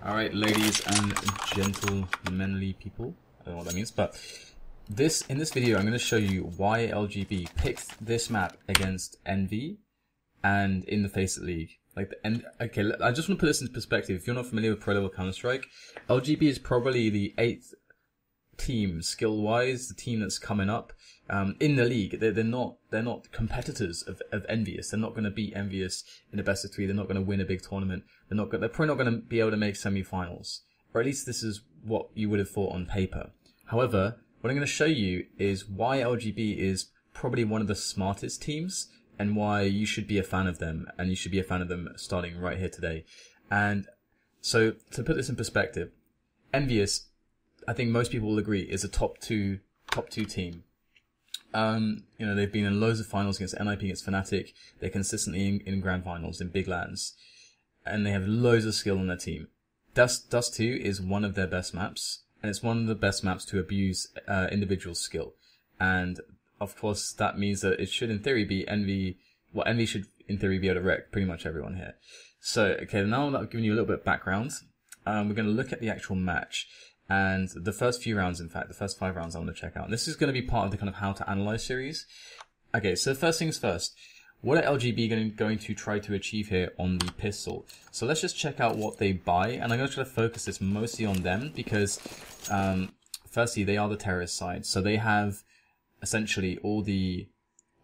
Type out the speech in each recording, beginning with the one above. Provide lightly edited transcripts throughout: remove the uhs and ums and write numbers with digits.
Alright, ladies and gentlemanly people, I don't know what that means, but in this video I'm going to show you why LGB picked this map against Envy and in the Faceit League. Okay, I just want to put this into perspective. If you're not familiar with pro level Counter-Strike, LGB is probably the 8th team skill-wise, the team that's coming up in the league. They're not competitors of EnvyUs. They're not going to beat EnvyUs in a best of 3. They're not going to win a big tournament. They're probably not going to be able to make semi-finals, or at least this is what you would have thought on paper. However, what I'm going to show you is why LGB is probably one of the smartest teams, and why you should be a fan of them, and you should be a fan of them starting right here today. And so, to put this in perspective, EnvyUs, I think most people will agree, is a top two team. You know, they've been in loads of finals against NIP, against Fnatic. They're consistently in grand finals, in big lands. And they have loads of skill on their team. Dust 2 is one of their best maps, and it's one of the best maps to abuse individual skill. And of course, that means that it should, in theory, be Envy. Well, Envy should, in theory, be able to wreck pretty much everyone here. So, okay, now that I've given you a little bit of background, we're going to look at the actual match. And the first few rounds, in fact, the first 5 rounds I want to check out. And this is going to be part of the kind of how to analyze series. Okay, so first things first. What are LGB going to try to achieve here on the pistol? So let's just check out what they buy. And I'm going to try to focus this mostly on them because, firstly, they are the terrorist side. So they have essentially all the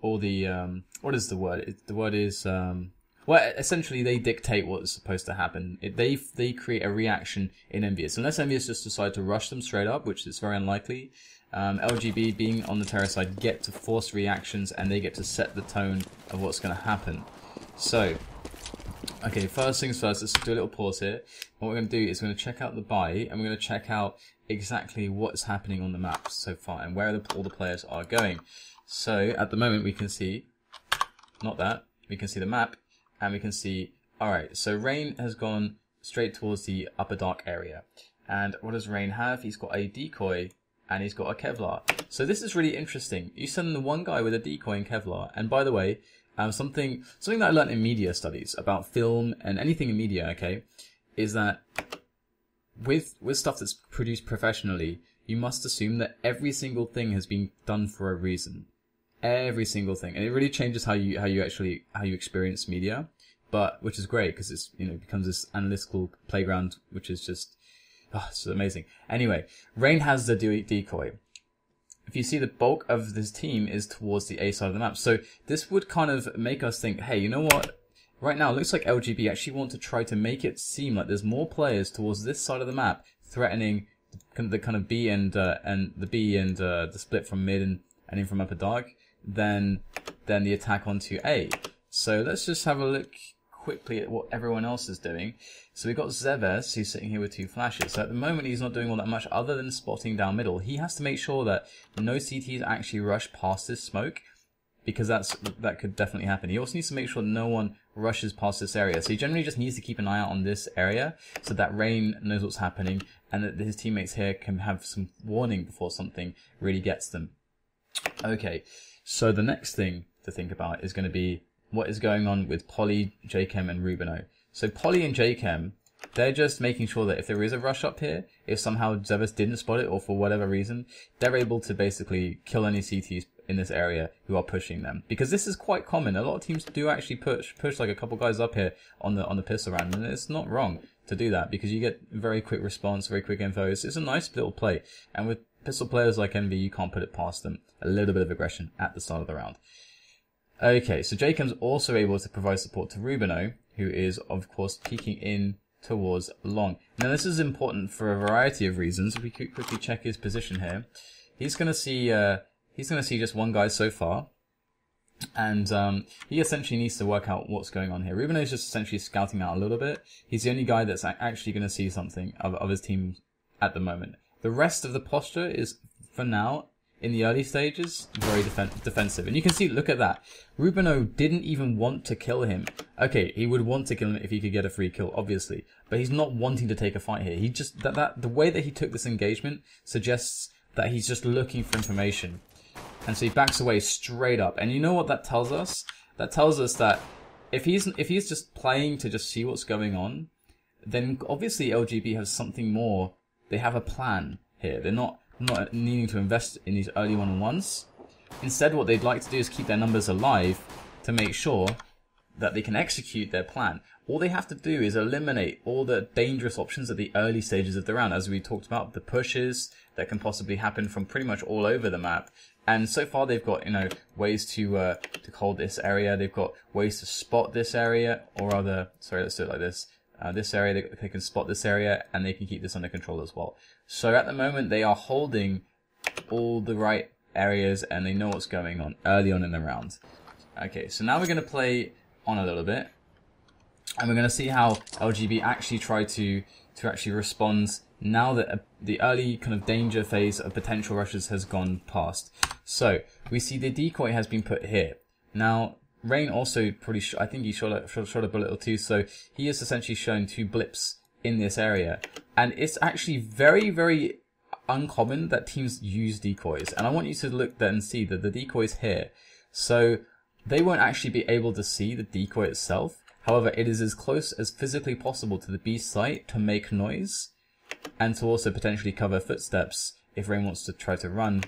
what is the word? The word is, well, essentially, they dictate what's supposed to happen. They create a reaction in EnvyUs. Unless EnvyUs just decide to rush them straight up, which is very unlikely, LGB, being on the terror side, get to force reactions, and they get to set the tone of what's going to happen. So, okay, first things first, let's do a little pause here. What we're going to do is we're going to check out the buy, and we're going to check out exactly what's happening on the map so far, and where all the players are going. So, at the moment, we can see, we can see the map, and we can see, alright, so Rain has gone straight towards the upper dark area. And what does Rain have? He's got a decoy, and he's got a Kevlar. So this is really interesting. You send the one guy with a decoy and Kevlar, and by the way, something that I learned in media studies about film and anything in media, okay, is that with stuff that's produced professionally, you must assume that every single thing has been done for a reason. Every single thing, and it really changes how you experience media, but which is great because it's, you know, becomes this analytical playground, which is just so amazing. Anyway, Rain has the decoy. If you see, the bulk of this team is towards the A side of the map, so this would kind of make us think, hey, you know what? Right now, it looks like LGB actually want to try to make it seem like there's more players towards this side of the map, threatening the kind of B and the split from mid and in from upper dark, than the attack onto A. So let's just have a look quickly at what everyone else is doing. So we've got Zeves, who's sitting here with 2 flashes. So at the moment he's not doing all that much other than spotting down middle. He has to make sure that no CTs actually rush past this smoke, because that could definitely happen. He also needs to make sure no one rushes past this area. So he generally just needs to keep an eye out on this area so that Rain knows what's happening and that his teammates here can have some warning before something really gets them. Okay. So the next thing to think about is going to be what is going on with Poly, JChem, and Rubino. So Poly and JChem, they're just making sure that if there is a rush up here, if somehow Zevis didn't spot it or for whatever reason, they're able to basically kill any CTs in this area who are pushing them. Because this is quite common. A lot of teams do actually push like a couple guys up here on the pistol round, and it's not wrong to do that because you get very quick response, very quick info. It's a nice little play, and with pistol players like Envy, you can't put it past them. A little bit of aggression at the start of the round. Okay, so Jacob's also able to provide support to Rubino, who is, of course, peeking in towards long. Now, this is important for a variety of reasons. If we could quickly check his position here, he's going to see just one guy so far, and he essentially needs to work out what's going on here. Rubino is just essentially scouting out a little bit. He's the only guy that's actually going to see something of his team at the moment. The rest of the posture is, for now, in the early stages, very defensive. And you can see, look at that. Rubino didn't even want to kill him. Okay, he would want to kill him if he could get a free kill, obviously. But he's not wanting to take a fight here. He just, the way that he took this engagement suggests that he's just looking for information. And so he backs away straight up. And you know what that tells us? That tells us that if he's just playing to just see what's going on, then obviously LGB has something more. They have a plan here. They're not needing to invest in these early one-on-ones. Instead, what they'd like to do is keep their numbers alive to make sure that they can execute their plan. All they have to do is eliminate all the dangerous options at the early stages of the round, as we talked about, the pushes that can possibly happen from pretty much all over the map. And so far they've got, ways to hold this area. They've got ways to spot this area, or rather, sorry, let's do it like this. This area, they can spot this area, and they can keep this under control as well. So at the moment, they are holding all the right areas, and they know what's going on early on in the round. Okay, so now we're going to play on a little bit, and we're going to see how LGB actually try to actually respond now that the early kind of danger phase of potential rushes has gone past. So we see the decoy has been put here. Now Rain also I think he shot a bullet or two, so he has essentially shown 2 blips in this area, and it's actually very, very uncommon that teams use decoys. And I want you to look there and see that the decoy's here, so they won't actually be able to see the decoy itself. However, it is as close as physically possible to the B site to make noise, and to also potentially cover footsteps if Rain wants to try to run.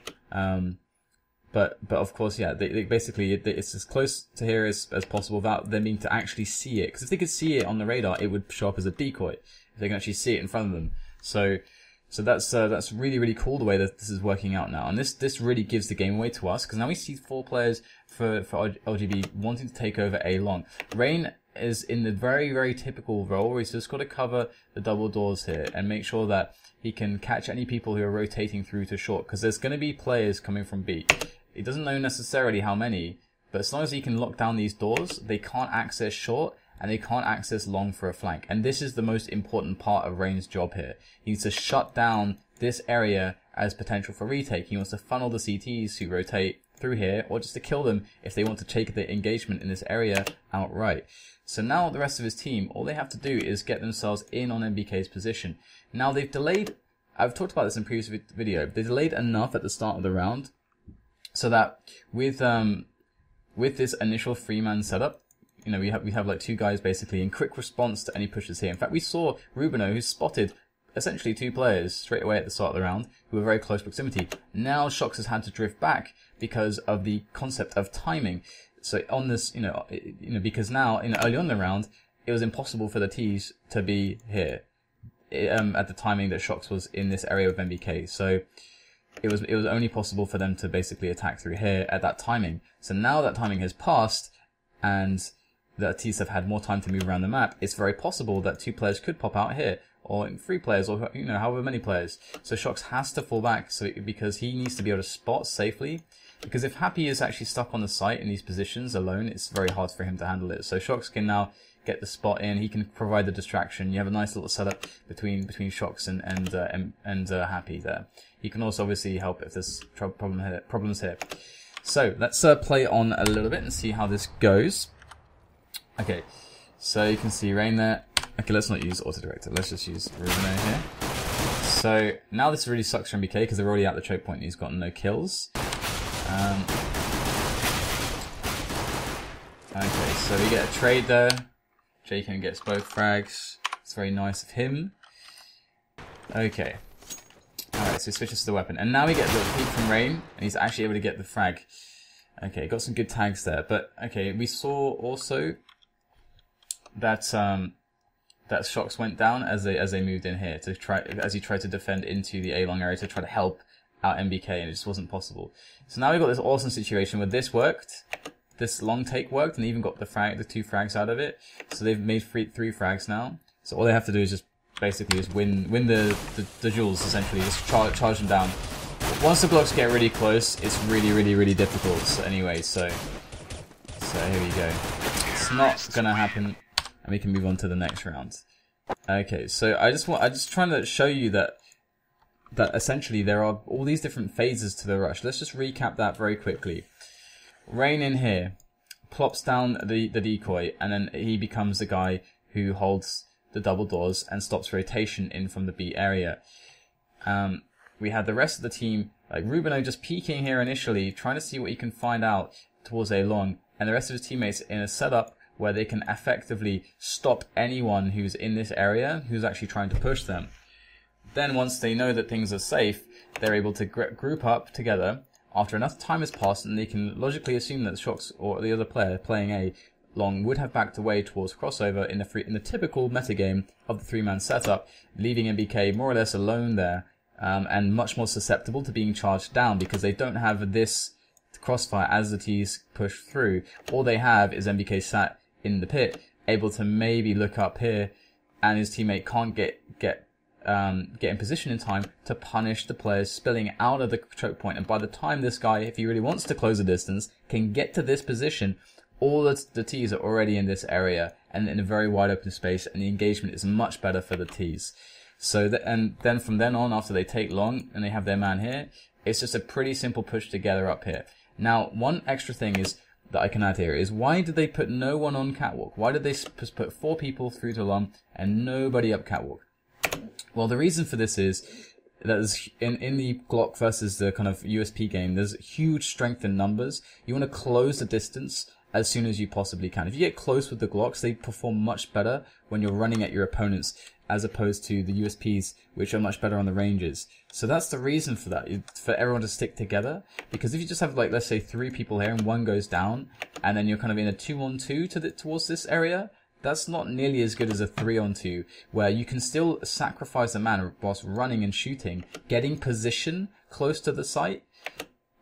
But of course, yeah, they basically, it's as close to here as possible without them being to actually see it. Because if they could see it on the radar, it would show up as a decoy. If they can actually see it in front of them. So that's really, really cool the way that this is working out now. And this really gives the game away to us, because now we see 4 players for LGB wanting to take over A long. Rain is in the very, very typical role where he's just got to cover the double doors here and make sure that he can catch any people who are rotating through to short, because there's going to be players coming from B. He doesn't know necessarily how many, but as long as he can lock down these doors, they can't access short and they can't access long for a flank. And this is the most important part of Rain's job here. He needs to shut down this area as potential for retake. He wants to funnel the CTs who rotate through here, or just to kill them if they want to take the engagement in this area outright. So now the rest of his team, all they have to do is get themselves in on MBK's position. Now they've delayed, I've talked about this in previous video, they delayed enough at the start of the round so that with this initial 3-man setup, we have like 2 guys basically in quick response to any pushes here. In fact, we saw Rubino, who spotted essentially 2 players straight away at the start of the round who were very close proximity. Now Shox has had to drift back because of the concept of timing. So on this, because now early on in the round, it was impossible for the T's to be here at the timing that Shox was in this area with MBK. So it was only possible for them to basically attack through here at that timing. So now that timing has passed, and the T's have had more time to move around the map, it's very possible that 2 players could pop out here, or 3 players, or however many players. So Shox has to fall back, because he needs to be able to spot safely. Because if Happy is actually stuck on the site in these positions alone, it's very hard for him to handle it. So Shox can now get the spot in. He can provide the distraction. You have a nice little setup between Shox and Happy there. He can also obviously help if there's problems here. So let's play on a little bit and see how this goes. Okay, so you can see Rain there. Okay, let's not use auto director. Let's just use Rubino here. So now this really sucks for MBK because they're already at the choke point and he's got no kills. Okay, so we get a trade there. Jaken gets both frags. It's very nice of him. Okay. Alright, so he switches to the weapon. And now we get the peek from Rain, and he's actually able to get the frag. Okay, got some good tags there. But, okay, we saw also that that Shox went down as they moved in here as he tried to defend into the A long area to try to help out MBK, and it just wasn't possible. So now we've got this awesome situation where this worked, this long take worked, and they even got the 2 frags out of it. So they've made 3 frags now. So all they have to do is just basically win the duels essentially, just charge them down. But once the blocks get really close, it's really difficult. So anyway, so here we go. It's not gonna happen, and we can move on to the next round. Okay, so I just trying to show you that essentially there are all these different phases to the rush. Let's just recap that very quickly. Rain in here plops down the decoy, and then he becomes the guy who holds the double doors and stops rotation in from the B area. We had the rest of the team, like Rubino just peeking here initially, trying to see what he can find out towards A long, and the rest of his teammates in a setup where they can effectively stop anyone who's in this area who's actually trying to push them. Then once they know that things are safe, they're able to group up together after enough time has passed, and they can logically assume that Shox or the other player playing A long would have backed away towards crossover in the typical metagame of the 3-man setup, leaving NBK more or less alone there, and much more susceptible to being charged down because they don't have this crossfire as the T's push through. All they have is NBK sat in the pit, able to maybe look up here, and his teammate can't get in position in time to punish the players spilling out of the choke point. And by the time this guy, if he really wants to close the distance, can get to this position, all the T's are already in this area and in a very wide open space, and the engagement is much better for the T's. So and then from then on, after they take long and they have their man here, it's just a pretty simple push together up here. Now, one extra thing is that I can add here is, why did they put no one on catwalk? Why did they just put 4 people through to long and nobody up catwalk? Well, the reason for this is that there's, in the Glock versus the kind of USP game, there's huge strength in numbers. You want to close the distance as soon as you possibly can. If you get close with the Glocks, they perform much better when you're running at your opponents, as opposed to the USPs, which are much better on the ranges. So that's the reason for that, for everyone to stick together. Because if you just have, like, let's say 3 people here and one goes down, and then you're kind of in a 2-on-2 towards this area, that's not nearly as good as a 3-on-2, where you can still sacrifice a man whilst running and shooting, getting position close to the site,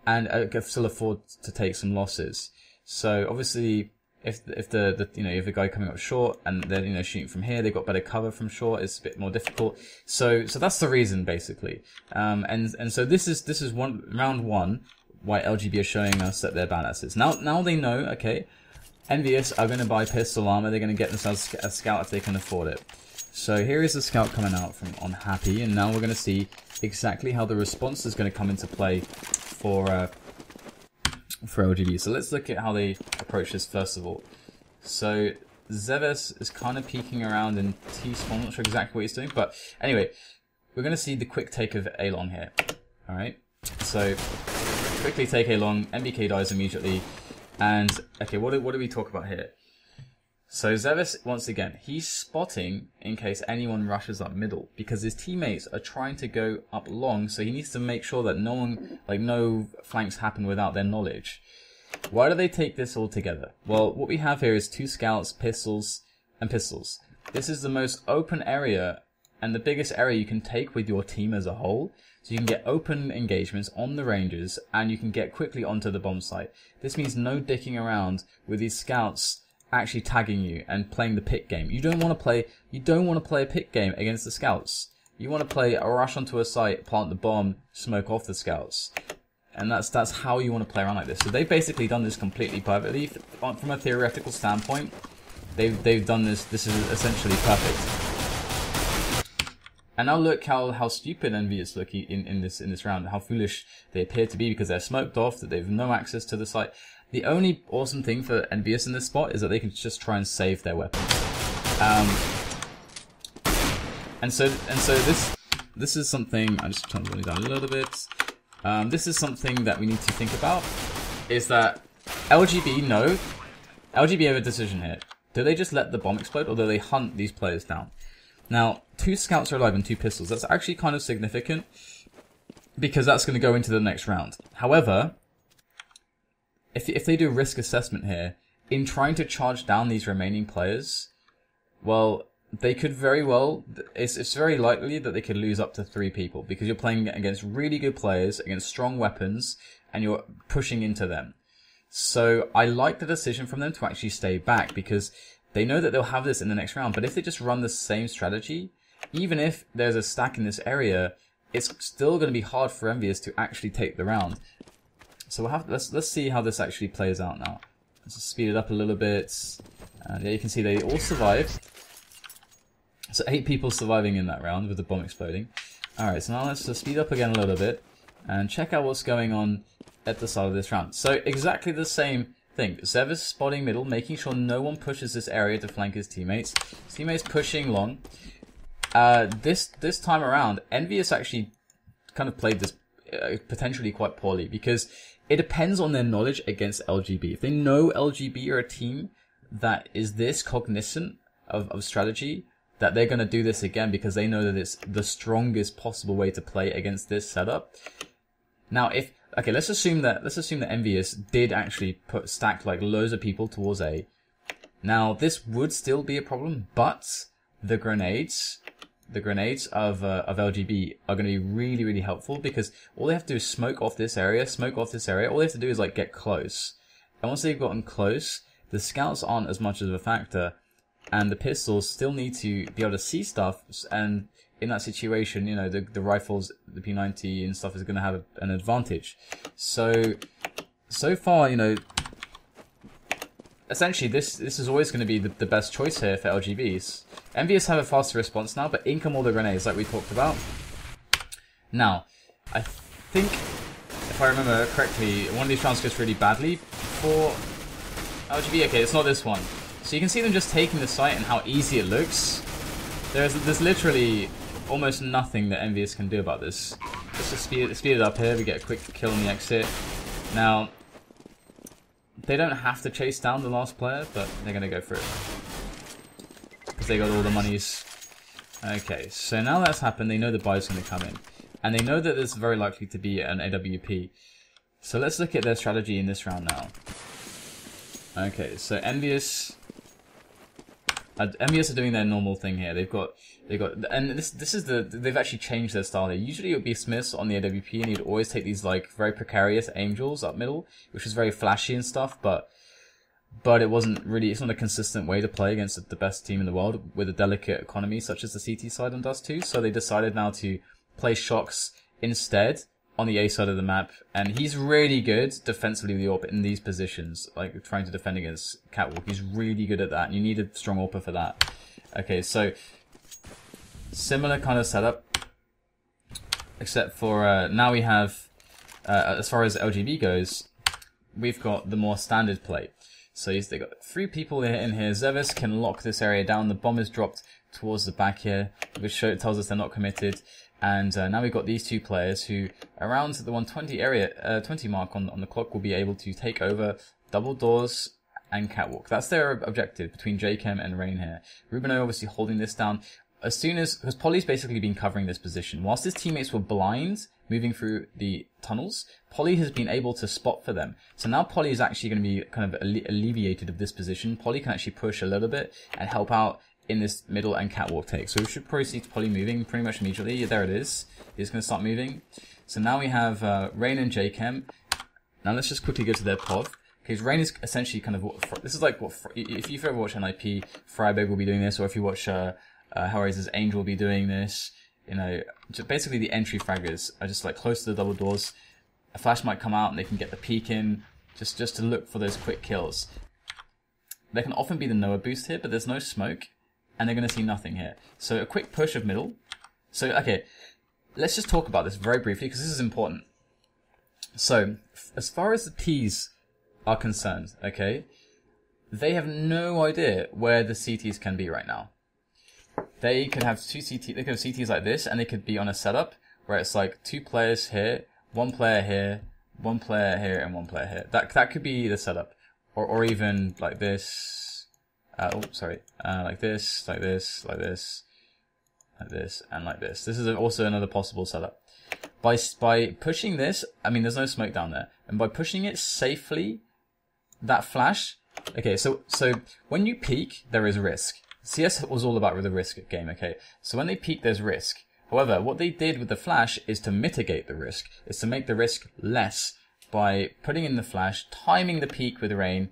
and still afford to take some losses. So obviously, if the guy coming up short and they're shooting from here, they've got better cover from short. It's a bit more difficult. So that's the reason basically. And so this is round one why LGB are showing us that they're badasses. Now they know, okay, EnvyUs are going to buy pistol armor. They're going to get themselves a scout if they can afford it. So here is the scout coming out from on Happy, and now we're going to see exactly how the response is going to come into play for LGB. So let's look at how they approach this first of all. So Zeves is kind of peeking around in T-spawn. I'm not sure exactly what he's doing, but anyway, we're going to see the quick take of A-long here. Alright, so quickly take A-long, NBK dies immediately, and okay, what do we talk about here? So Zeves, once again, he's spotting in case anyone rushes up middle, because his teammates are trying to go up long, so he needs to make sure that no flanks happen without their knowledge. Why do they take this all together? Well, what we have here is 2 scouts, pistols, and pistols. This is the most open area, and the biggest area you can take with your team as a whole, so you can get open engagements on the ranges, and you can get quickly onto the bomb site. This means no dicking around with these scouts actually tagging you and playing the pick game. You don't want to play a pick game against the scouts. You want to play a rush onto a site, plant the bomb, smoke off the scouts. And that's how you want to play around like this. So they've basically done this completely perfectly. From a theoretical standpoint, they've done this. This is essentially perfect. And now look how stupid EnvyUs look in this round. How foolish they appear to be, because they're smoked off, that they've no access to the site. The only awesome thing for EnvyUs in this spot is that they can just try and save their weapon. And so this is something. I just turn it down a little bit. This is something that we need to think about. Is that LGB have a decision here. Do they just let the bomb explode, or do they hunt these players down? Now, 2 scouts are alive and 2 pistols. That's actually kind of significant, because that's going to go into the next round. However, if they do risk assessment here, in trying to charge down these remaining players, well, they could very well, it's very likely that they could lose up to 3 people, because you're playing against really good players, against strong weapons, and you're pushing into them. So I like the decision from them to actually stay back, because they know that they'll have this in the next round. But if they just run the same strategy, even if there's a stack in this area, it's still going to be hard for EnvyUs to actually take the round. So let's see how this actually plays out now. Let's just speed it up a little bit. And there you can see they all survived. So 8 people surviving in that round with the bomb exploding. Alright, so now let's just speed up again a little bit and check out what's going on at the start of this round. So exactly the same thing. Zev is spotting middle, making sure no one pushes this area to flank his teammates. His teammates pushing long. This time around, EnvyUs actually kind of played this potentially quite poorly, because it depends on their knowledge against LGB. If they know LGB are a team that is this cognizant of strategy that they're going to do this again because they know that it's the strongest possible way to play against this setup. Now, okay, let's assume that EnvyUs did actually stack like loads of people towards A. Now, this would still be a problem, but the grenades of LGB are going to be really, really helpful because all they have to do is smoke off this area. All they have to do is like get close. And once they've gotten close, the scouts aren't as much of a factor, and the pistols still need to be able to see stuff. And in that situation, you know, the rifles, the P90 and stuff is going to have an advantage. So far, you know, essentially this is always going to be the best choice here for LGBs. EnvyUs have a faster response now, but in come all the grenades like we talked about. Now, I think, if I remember correctly, one of these rounds goes really badly for LGB. Okay, it's not this one. So you can see them just taking the site and how easy it looks. There's literally almost nothing that EnvyUs can do about this. Let's just speed it up here. We get a quick kill on the exit. Now, they don't have to chase down the last player, but they're going to go for it. Because they got all the monies. Okay, so now that's happened, they know the buy's going to come in. And they know that there's very likely to be an AWP. So let's look at their strategy in this round now. Okay, so EnvyUs are doing their normal thing here. They've got, and they've actually changed their style here. Usually it would be Smiths on the AWP, and you'd always take these like very precarious angels up middle, which is very flashy and stuff, but it wasn't really, it's not a consistent way to play against the best team in the world with a delicate economy such as the CT side on Dust 2. So they decided now to play Shocks instead on the A side of the map, and he's really good defensively with the AWP in these positions, like trying to defend against Catwalk. He's really good at that, and you need a strong AWPer for that. Okay, so similar kind of setup, except for now we have, as far as LGB goes, we've got the more standard play. So they've got 3 people in here. Zevis can lock this area down. The bomb is dropped towards the back here, which tells us they're not committed. And now we've got these 2 players who, around the 120 area, 20 mark on the clock, will be able to take over double doors and Catwalk. That's their objective between JChem and Rain here. Rubino obviously holding this down. As soon as, because Polly's basically been covering this position. Whilst his teammates were blind, moving through the tunnels, Polly has been able to spot for them. So now Polly is actually going to be kind of alleviated of this position. Polly can actually push a little bit and help out in this middle and Catwalk take. So we should probably see Polly moving pretty much immediately. There it is. He's going to start moving. So now we have Rain and JChem. Now let's just quickly go to their POV. Because Rain is essentially kind of this is like what, if you've ever watched NIP, Freiberg will be doing this, or if you watch Hellraiser's Angel will be doing this. You know, just basically the entry fraggers are just like close to the double doors. A flash might come out and they can get the peek in, just to look for those quick kills. There can often be the Noah boost here, but there's no smoke, and they're going to see nothing here. So a quick push of middle. So, okay, let's just talk about this very briefly, because this is important. So, as far as the Ps are concerned, okay, they have no idea where the CTs can be right now. They could have they could have CTs like this, and they could be on a setup where it's like 2 players here, 1 player here, 1 player here, and 1 player here. That could be the setup, or even like this. Like this, like this, like this, like this, and like this. This is also another possible setup. By pushing this, I mean, there's no smoke down there, and by pushing it safely, that flash. Okay, so when you peek, there is risk. CS was all about the risk game, okay? So when they peek, there's risk. However, what they did with the flash is to mitigate the risk, is to make the risk less by putting in the flash, timing the peek with Rain,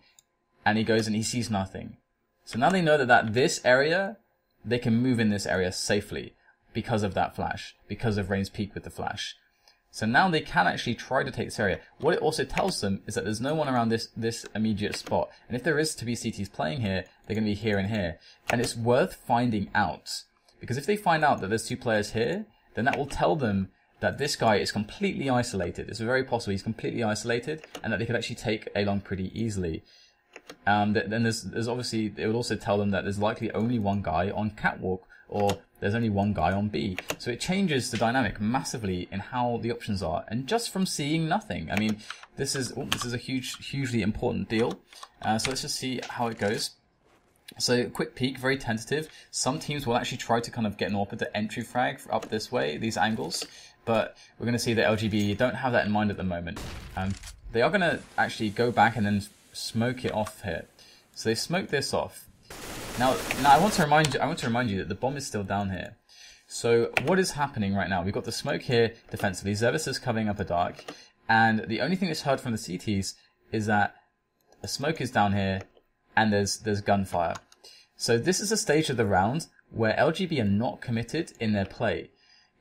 and he goes and he sees nothing. So now they know that this area, they can move in this area safely because of that flash, because of Rain's peek with the flash. So now they can actually try to take this area. What it also tells them is that there's no one around this immediate spot. And if there is to be CTs playing here, they're going to be here and here. And it's worth finding out. Because if they find out that there's 2 players here, then that will tell them that this guy is completely isolated. It's very possible he's completely isolated, and that they could actually take A long pretty easily. Then there's obviously, it would also tell them that there's likely only 1 guy on Catwalk, or there's only 1 guy on B. So it changes the dynamic massively in how the options are, and just from seeing nothing. I mean, this is a hugely important deal. So let's just see how it goes. So quick peek, very tentative. Some teams will actually try to kind of get an AWP to entry frag up this way, these angles. But we're going to see that LGB don't have that in mind at the moment. They are going to actually go back and then smoke it off here. So they smoke this off. Now I want to remind you that the bomb is still down here. So what is happening right now? We've got the smoke here defensively. Zervis is covering up a dark, and the only thing that's heard from the CTs is that the smoke is down here, and there's gunfire. So this is a stage of the round where LGB are not committed in their play.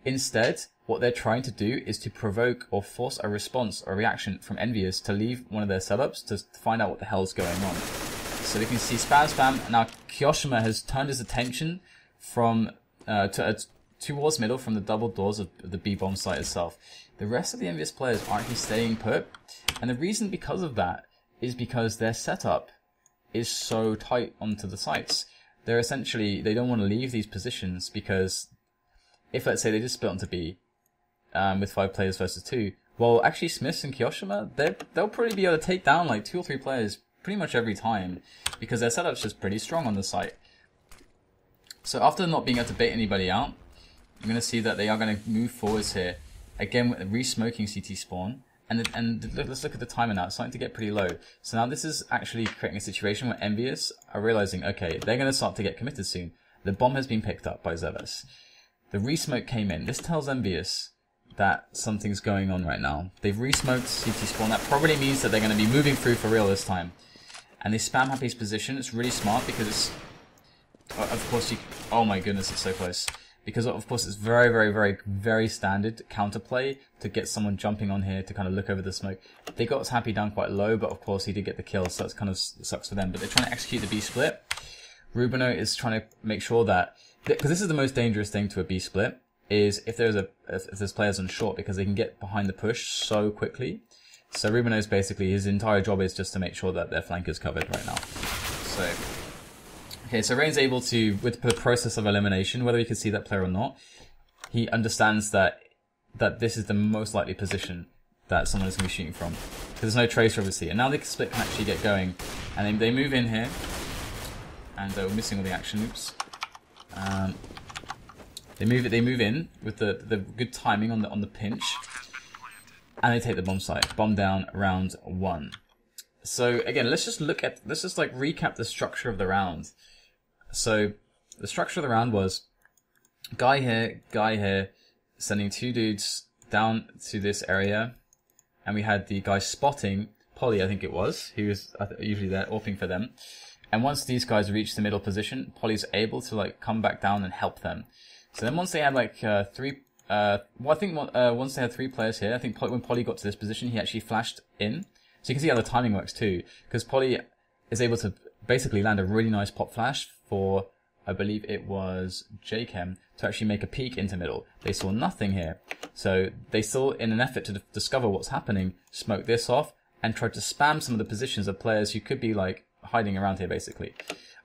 Instead, what they're trying to do is to provoke or force a response or reaction from EnvyUs to leave one of their setups to find out what the hell's going on. So we can see spam. Now Kyoshima has turned his attention from towards middle from the double doors of the B bomb site itself. The rest of the EnvyUs players are actually staying put, and the reason because of that is because their setup is so tight onto the sites. They don't want to leave these positions, because if, let's say, they just split onto B with 5 players versus 2, well, actually Smiths and Kyoshima, they'll probably be able to take down like 2 or 3 players pretty much every time, because their setup's just pretty strong on the site. So after not being able to bait anybody out, you're going to see that they are going to move forwards here. Again, with re-smoking CT spawn. And let's look at the timer now. It's starting to get pretty low. So now this is actually creating a situation where EnvyUs are realizing, okay, they're going to start to get committed soon. The bomb has been picked up by Zervis. The re-smoke came in. This tells EnvyUs that something's going on right now. They've re-smoked CT spawn. That probably means that they're going to be moving through for real this time. And they spam Happy's position. It's really smart because it's... Of course, oh my goodness, it's so close. Because of course it's very standard counterplay to get someone jumping on here to kind of look over the smoke. They got Happy down quite low, but of course he did get the kill, so that's kind of sucks for them. But they're trying to execute the B split. Rubino is trying to make sure that, because this is the most dangerous thing to a B split, is if there's players on short, because they can get behind the push so quickly. So Rubino's basically, his entire job is just to make sure that their flank is covered right now. So. Okay, so Rain's able to, with the process of elimination, whether he can see that player or not, he understands that this is the most likely position that someone is going to be shooting from. Because there's no tracer, obviously. And now the split can actually get going. And they move in here. And we're missing all the action loops. They move in with the good timing on the pinch. And they take the bomb site. Bomb down, round 1. So again, let's just recap the structure of the round. So the structure of the round was guy here, sending 2 dudes down to this area, and we had the guy spotting Polly, I think it was, he was usually there AWPing for them. And once these guys reached the middle position, Polly's able to like come back down and help them. So then once they had like once they had 3 players here, I think when Polly got to this position, he actually flashed in. So you can see how the timing works too, because Polly is able to basically land a really nice pop flash for, I believe it was JChem, to actually make a peek into middle. They saw nothing here. So they still, in an effort to discover what's happening, smoked this off and tried to spam some of the positions of players who could be like hiding around here basically.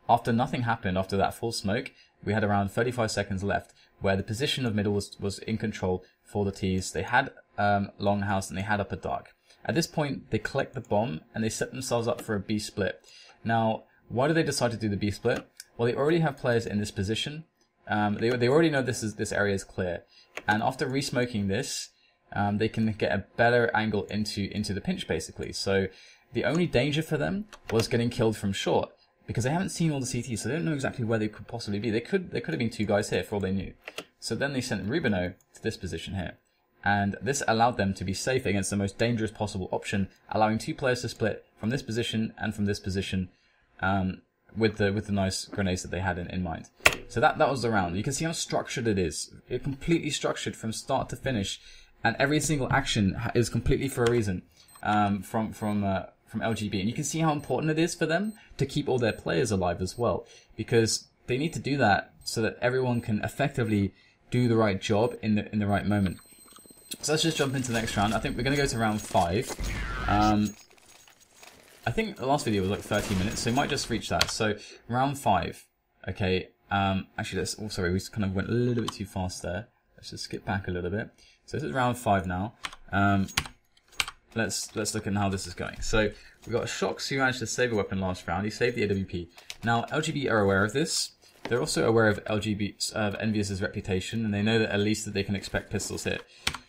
After nothing happened, after that full smoke, we had around 35 seconds left where the position of middle was in control for the T's. They had Longhouse and they had upper dark. At this point, they collect the bomb and they set themselves up for a B split. Now, why do they decide to do the B split? Well, they already have players in this position. They already know this area is clear, and after re-smoking this, they can get a better angle into the pinch basically. So the only danger for them was getting killed from short, because they haven't seen all the CTs, so they don't know exactly where they could possibly be. They could have been 2 guys here for all they knew. So then they sent Rubino to this position here. And this allowed them to be safe against the most dangerous possible option, allowing 2 players to split from this position and from this position, with the nice grenades that they had in mind. So that was the round. You can see how structured it is. It's completely structured from start to finish, and every single action is completely for a reason from LGB. And you can see how important it is for them to keep all their players alive as well, because they need to do that so that everyone can effectively do the right job in the right moment. So let's just jump into the next round. I think we're going to go to round 5. I think the last video was like 30 minutes, so we might just reach that. So round 5. Okay. Actually, sorry, we kind of went a little bit too fast there. Let's just skip back a little bit. So this is round 5 now. let's look at how this is going. So we've got Shox who managed to save a weapon last round. He saved the AWP. Now LGB are aware of this. They're also aware of EnvyUs' reputation, and they know that at least that they can expect pistols here.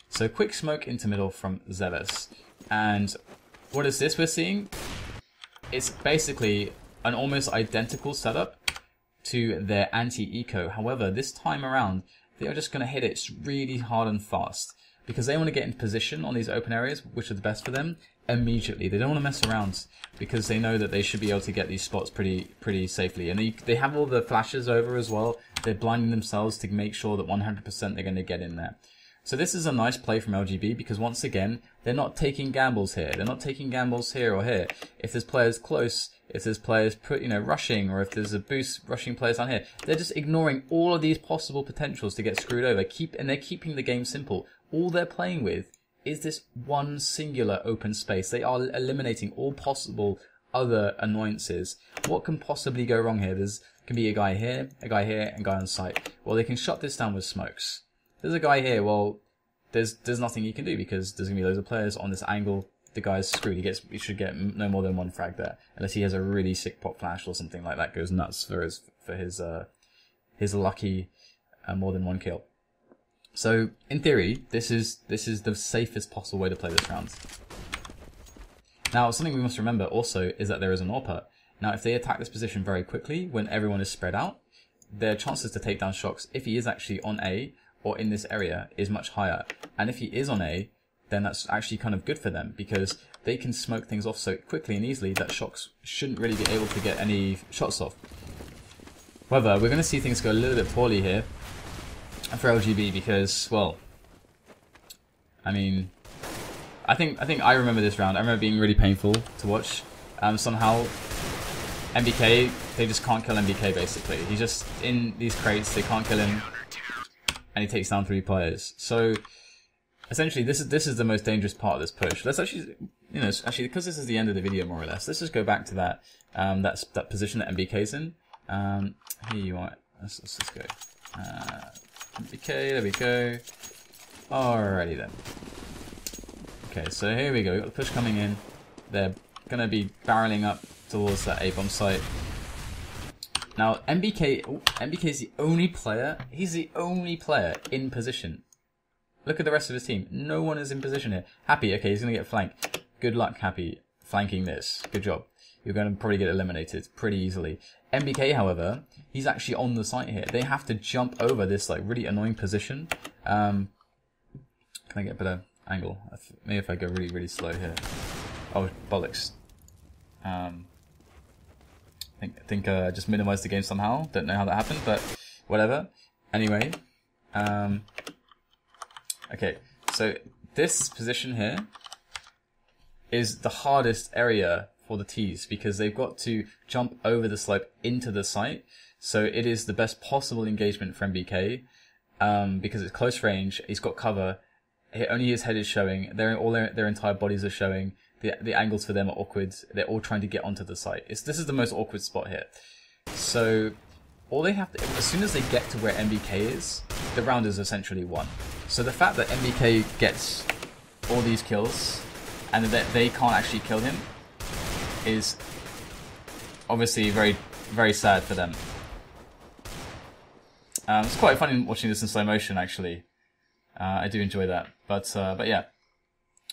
So quick smoke into middle from Zealous. And what is this we're seeing? It's basically an almost identical setup to their anti-eco. However, this time around, they are just going to hit it really hard and fast because they want to get in position on these open areas, which are the best for them, immediately. They don't want to mess around because they know that they should be able to get these spots pretty safely. And they have all the flashes over as well. They're blinding themselves to make sure that 100% they're going to get in there. So this is a nice play from LGB because once again, they're not taking gambles here. They're not taking gambles here or here. If there's players close, if there's players rushing, or if there's a boost rushing players down here, they're just ignoring all of these possible potentials to get screwed over. And they're keeping the game simple. All they're playing with is this one singular open space. They are eliminating all possible other annoyances. What can possibly go wrong here? There's can be a guy here, and a guy on site. Well, they can shut this down with smokes. There's a guy here, well, there's nothing he can do because there's going to be loads of players on this angle. The guy's screwed. He should get no more than one frag there. Unless he has a really sick pop flash or something like that goes nuts for his lucky more than one kill. So, in theory, this is the safest possible way to play this round. Now, something we must remember also is that there is an AWPer. Now, if they attack this position very quickly, when everyone is spread out, their chances to take down Shox, if he is actually on A, or in this area, is much higher. And if he is on A, then that's actually kind of good for them because they can smoke things off so quickly and easily that Shox shouldn't really be able to get any shots off. However, we're going to see things go a little bit poorly here for LGB because, well, I mean, I think I remember this round. I remember being really painful to watch. Somehow, MBK, they just can't kill MBK basically. He's just in these crates, they can't kill him. And he takes down 3 players. So essentially, this is the most dangerous part of this push. Let's actually, because this is the end of the video more or less. Let's just go back to that that position that MBK's in. Here you are. Let's just go. MBK, there we go. Alrighty then. Okay, so here we go. We've got the push coming in. They're gonna be barreling up towards that A bomb site. Now, MBK is the only player, he's the only player in position. Look at the rest of his team. No one is in position here. Happy, okay, he's going to get flanked. Good luck, Happy, flanking this. Good job. You're going to probably get eliminated pretty easily. MBK, however, he's actually on the site here. They have to jump over this like really annoying position. Can I get a better angle? Maybe if I go really, really slow here. Oh, bollocks. I think I just minimized the game somehow. Don't know how that happened, but whatever. Anyway, okay. So this position here is the hardest area for the T's because they've got to jump over the slope into the site. So it is the best possible engagement for MBK because it's close range. He's got cover. Only his head is showing. Their entire bodies are showing. The angles for them are awkward. They're all trying to get onto the site. This is the most awkward spot here. So all they have to, as soon as they get to where MBK is, the round is essentially won. So the fact that MBK gets all these kills and that they can't actually kill him is obviously very, very sad for them. It's quite funny watching this in slow motion actually. I do enjoy that, but yeah.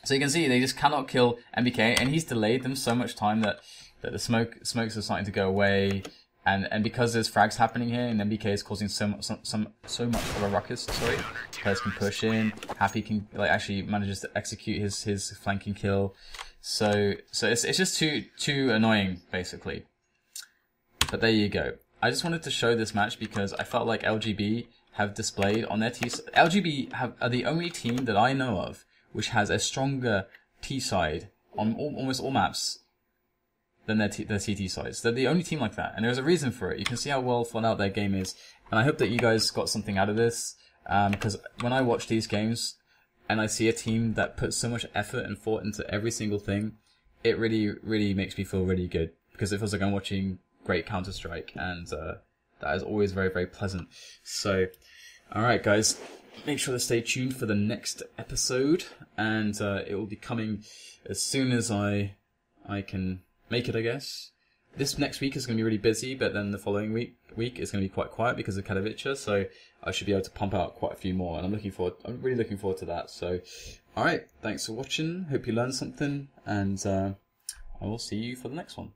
So you can see they just cannot kill MBK, and he's delayed them so much time that the smokes are starting to go away, and because there's frags happening here, and MBK is causing so much of a ruckus. Sorry, players can push in. Happy can actually manages to execute his flanking kill. So it's just too annoying basically. But there you go. I just wanted to show this match because I felt like LGB have displayed on their T. LGB are the only team that I know of which has a stronger T side on almost all maps than their CT sides. They're the only team like that, and there's a reason for it. You can see how well thought out their game is, and I hope that you guys got something out of this, because when I watch these games and I see a team that puts so much effort and thought into every single thing, it really, really makes me feel really good, because it feels like I'm watching great Counter-Strike, and that is always very, very pleasant. So, alright guys, make sure to stay tuned for the next episode, and it will be coming as soon as I can make it, I guess. This next week is going to be really busy, but then the following week is going to be quite quiet because of Katowice, so I should be able to pump out quite a few more, and I'm really looking forward to that. So, alright, thanks for watching, hope you learned something, and I will see you for the next one.